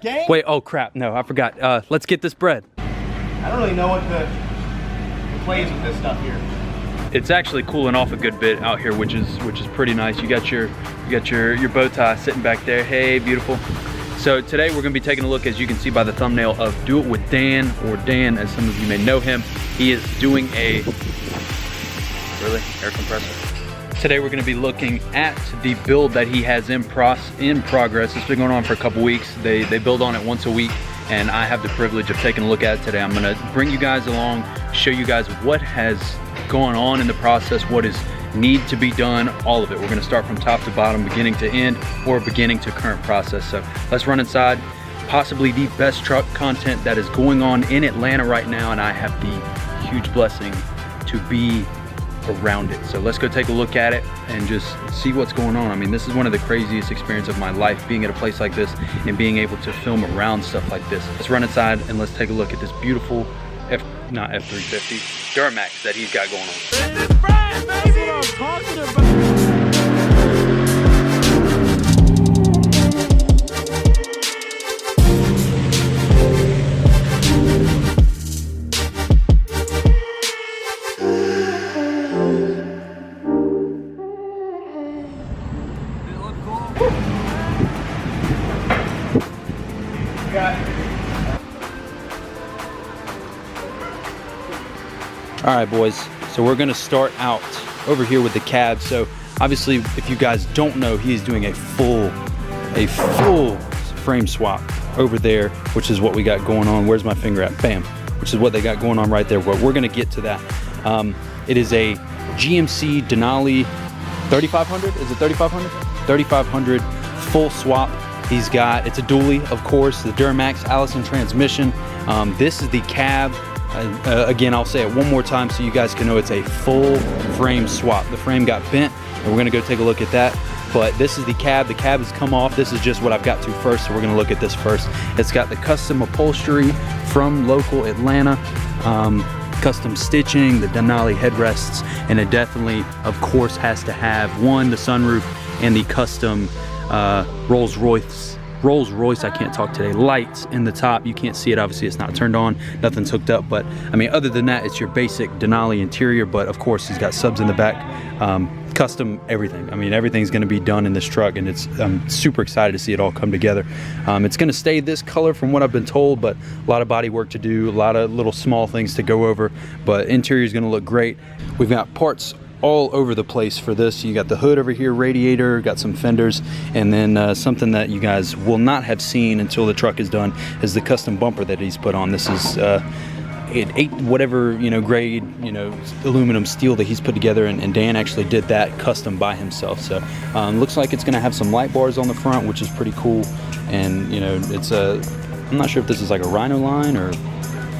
gang? Wait, oh crap, no, I forgot. Let's get this bread. I don't really know what the plays with this stuff here. It's actually cooling off a good bit out here, which is pretty nice. You got your bow tie sitting back there. Hey, beautiful. So today we're gonna be taking a look, as you can see by the thumbnail, of Do It With Dan, or Dan as some of you may know him. He is doing a, really, air compressor. Today we're gonna be looking at the build that he has in progress. It's been going on for a couple weeks. They build on it once a week, and I have the privilege of taking a look at it today. I'm gonna bring you guys along, show you guys what has gone on in the process, what is need to be done, all of it. We're gonna start from top to bottom, beginning to end, or beginning to current process. So let's run inside. Possibly the best truck content that is going on in Atlanta right now, and I have the huge blessing to be around it. So let's go take a look at it and just see what's going on. I mean, this is one of the craziest experiences of my life, being at a place like this and being able to film around stuff like this. Let's run inside and let's take a look at this beautiful not F350, DURAMAX that he's got going on. This is Brad, baby! That's what I'm talking about. All right, boys, so we're gonna start out over here with the cab. So obviously, if you guys don't know, he's doing a full frame swap over there, which is what we got going on. Where's my finger at? Bam, which is what they got going on right there. But we're gonna get to that. It is a GMC Denali 3500, is it 3500? 3500 full swap. He's got, it's a dually, of course, the DURAMAX Allison transmission. This is the cab. Again, I'll say it one more time so you guys can know it's a full frame swap. The frame got bent, and we're gonna go take a look at that. But this is the cab. The cab has come off. This is just what I've got to first, so we're gonna look at this first. It's got the custom upholstery from local Atlanta, custom stitching, the Denali headrests, and it definitely, of course, has to have one, the sunroof, and the custom Rolls Royce, I can't talk today, lights in the top. You can't see it, obviously it's not turned on, nothing's hooked up, but I mean, other than that, it's your basic Denali interior. But of course, he's got subs in the back, custom everything. I mean, everything's gonna be done in this truck, and I'm super excited to see it all come together. It's gonna stay this color from what I've been told, but a lot of body work to do, a lot of little small things to go over, but interior is gonna look great. We've got parts all over the place for this. You got the hood over here, radiator, got some fenders, and then something that you guys will not have seen until the truck is done is the custom bumper that he's put on. This is whatever, you know, grade, you know, aluminum steel that he's put together, and Dan actually did that custom by himself. So looks like it's gonna have some light bars on the front, which is pretty cool. And you know, it's I'm not sure if this is like a Rhino line or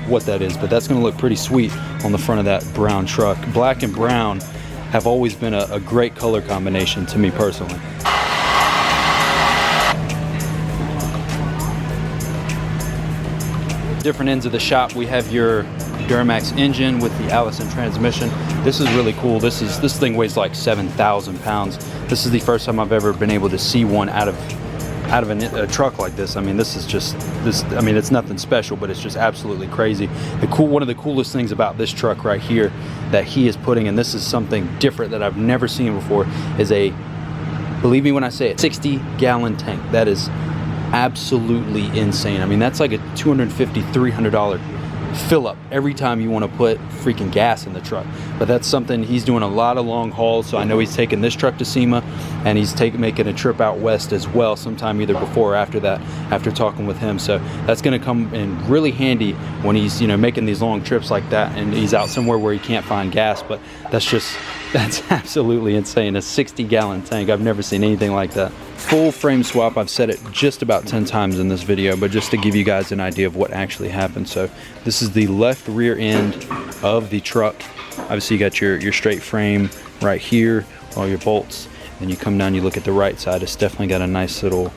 what that is, but that's gonna look pretty sweet on the front of that brown truck. Black and brown have always been a great color combination to me personally. Different ends of the shop, we have your DURAMAX engine with the Allison transmission. This is really cool. This thing weighs like 7,000 pounds. This is the first time I've ever been able to see one out of a truck like this. I mean, this is just I mean, it's nothing special, but it's just absolutely crazy. One of the coolest things about this truck right here that he is putting, and this is something different that I've never seen before, is a, believe me when I say it, 60-gallon tank. That is absolutely insane. I mean, that's like a $250, $300 fill up every time you want to put freaking gas in the truck. But that's something, he's doing a lot of long hauls, so I know he's taking this truck to SEMA, and he's making a trip out west as well, sometime either before or after that, after talking with him. So that's going to come in really handy when he's, you know, making these long trips like that, and he's out somewhere where he can't find gas. But that's absolutely insane. A 60-gallon tank. I've never seen anything like that. Full frame swap. I've said it just about 10 times in this video, but just to give you guys an idea of what actually happened. So this is the left rear end of the truck. Obviously you got your straight frame right here, all your bolts. Then you come down, you look at the right side. It's definitely got a nice little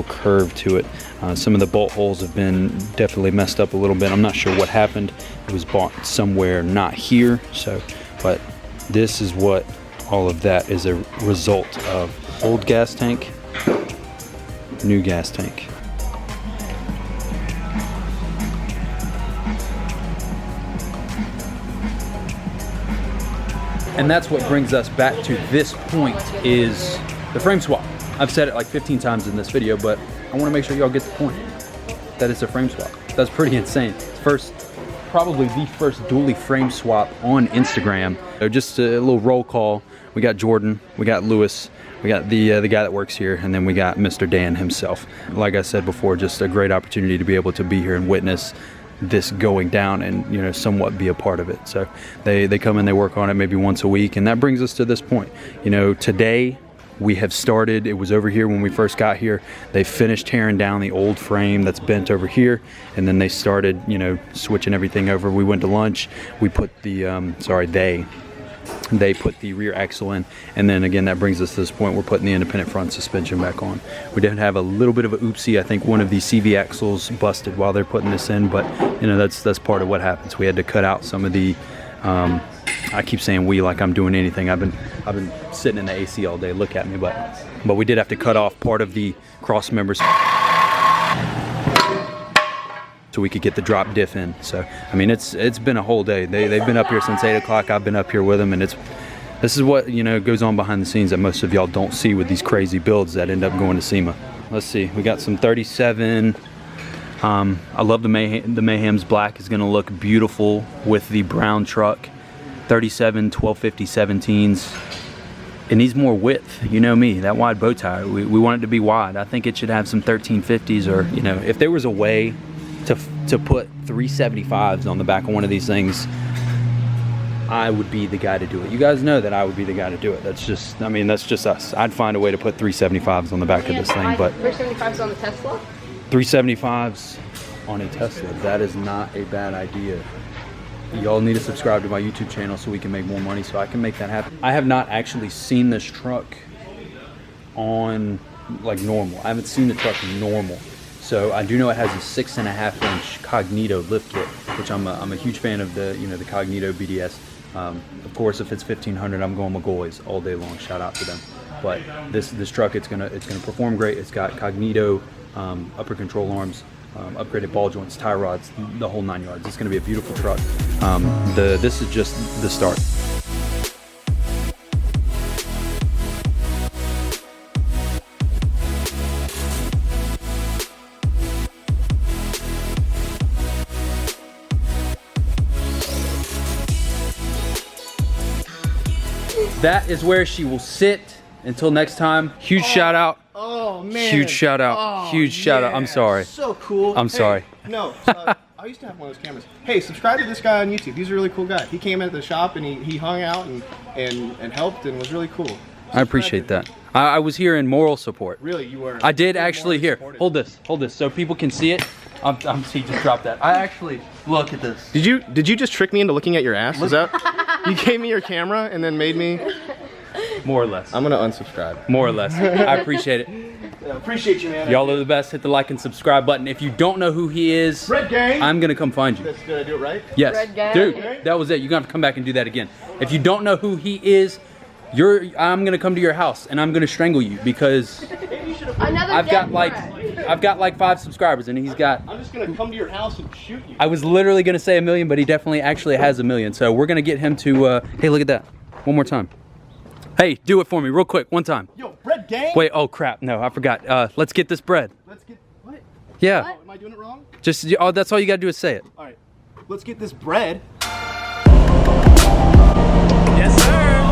curve to it. Some of the bolt holes have been definitely messed up a little bit. I'm not sure what happened. It was bought somewhere not here. So, but this is what all of that is a result of. Old gas tank, new gas tank. And that's what brings us back to this point, is the frame swap. I've said it like 15 times in this video, but I want to make sure y'all get the point that it's a frame swap. That's pretty insane. Probably the first dually frame swap on Instagram. So just a little roll call. We got Jordan, we got Lewis, we got the guy that works here, and then we got Mr. Dan himself. Like I said before, just a great opportunity to be able to be here and witness this going down and, you know, somewhat be a part of it. So they come in, they work on it maybe once a week, and that brings us to this point. You know, today we have started, it was over here when we first got here. They finished tearing down the old frame that's bent over here, and then they started, you know, switching everything over. We went to lunch, we put the, they put the rear axle in, and then again that brings us to this point. We're putting the independent front suspension back on. We did have a little bit of a oopsie. I think one of the CV axles busted while they're putting this in, but you know, that's part of what happens. We had to cut out some of the I keep saying we like I'm doing anything. I've been sitting in the AC all day. Look at me, but we did have to cut off part of the cross members so we could get the drop diff in. So I mean, it's been a whole day. They've been up here since 8 o'clock. I've been up here with them, and this is what, you know, goes on behind the scenes that most of y'all don't see with these crazy builds that end up going to SEMA. Let's see, we got some 37. I love the Mayhem's black is gonna look beautiful with the brown truck. 37 1250 17s. It needs more width, you know me, that wide bow tie. We want it to be wide. I think it should have some 1350s, or, you know, if there was a way to put 375s on the back of one of these things, I would be the guy to do it. You guys know that I would be the guy to do it. That's just, I mean, that's just us. I'd find a way to put 375s on the back of this thing, but 375s on the Tesla? 375s on a Tesla, that is not a bad idea. Y'all need to subscribe to my YouTube channel so we can make more money, so I can make that happen. I have not actually seen this truck on like normal. I haven't seen the truck normal. So I do know it has a 6.5-inch Cognito lift kit, which I'm a huge fan of the, you know, the Cognito BDS. Of course, if it's 1500, I'm going McGoy's all day long. Shout out to them. But this truck, it's gonna perform great. It's got Cognito upper control arms, upgraded ball joints, tie rods, the whole 9 yards. It's gonna be a beautiful truck. This is just the start. That is where she will sit until next time. Huge shout out. Oh man. Huge shout out. Oh, Huge shout out. I'm sorry. So cool. I'm sorry. No, I used to have one of those cameras. Hey, subscribe to this guy on YouTube. He's a really cool guy. He came into the shop and he hung out and helped and was really cool. I appreciate that. I was here in moral support. Really, you were. I did actually here. Hold this, so people can see it. He just dropped that. I actually, look at this. Did you just trick me into looking at your ass? Is that? You gave me your camera and then made me. More or less. I'm gonna unsubscribe. More or less. I appreciate it. Yeah, appreciate you, man. Y'all are the best. Hit the like and subscribe button. If you don't know who he is, Red Gang, I'm gonna come find you. Did I do it right? Yes. Red Gang. Dude, that was it. You're gonna have to come back and do that again. If you don't know who he is, I'm gonna come to your house and I'm gonna strangle you because I've got like 5 subscribers and he's got. I'm just gonna come to your house and shoot you. I was literally gonna say 1 million, but he definitely actually has 1 million. So we're gonna get him to. Hey, look at that. One more time. Hey, do it for me real quick. One time. Yo, Red Gang. Wait. Oh crap. No, I forgot. Let's get this bread. Let's get what? Yeah. Oh, am I doing it wrong? Just. Oh, that's all you gotta do is say it. All right. Let's get this bread. Yes, sir.